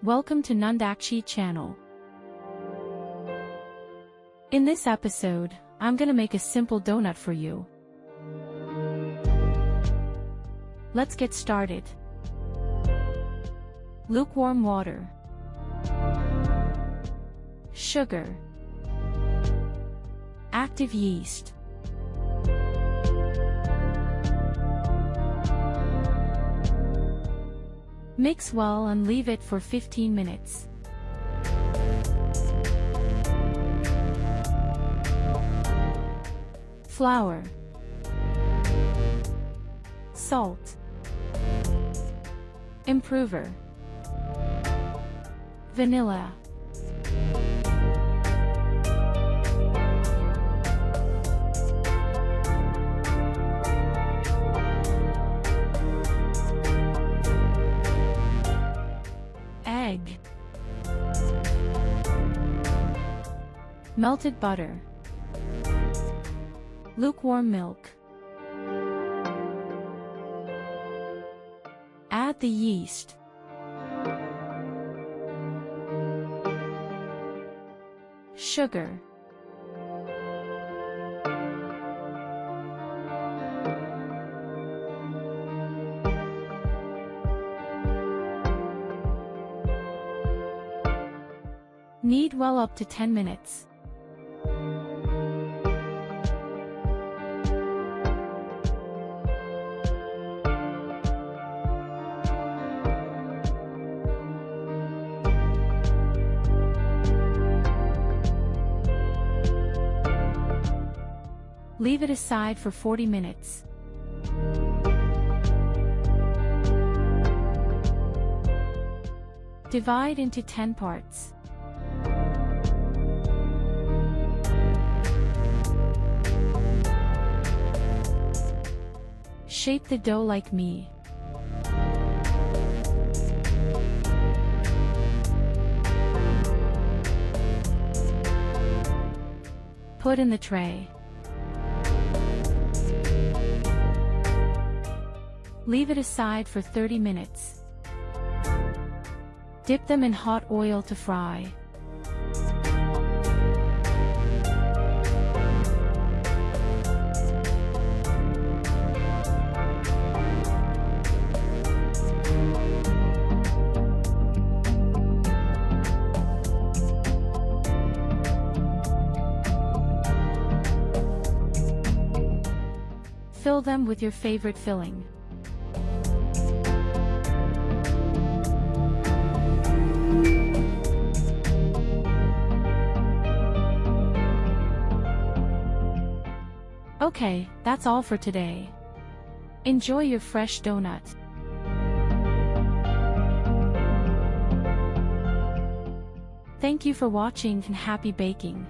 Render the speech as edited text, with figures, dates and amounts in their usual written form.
Welcome to Nandakchi channel. In this episode, I'm gonna make a simple donut for you. Let's get started. Lukewarm water, sugar, active yeast, mix well and leave it for 15 minutes. Flour, salt, improver, vanilla, egg, melted butter, lukewarm milk. Add the yeast, sugar, knead well up to 10 minutes. Leave it aside for 40 minutes. Divide into 10 parts. Shape the dough like me. Put in the tray. Leave it aside for 30 minutes. Dip them in hot oil to fry. Fill them with your favorite filling. Okay, that's all for today. Enjoy your fresh donut. Thank you for watching and happy baking.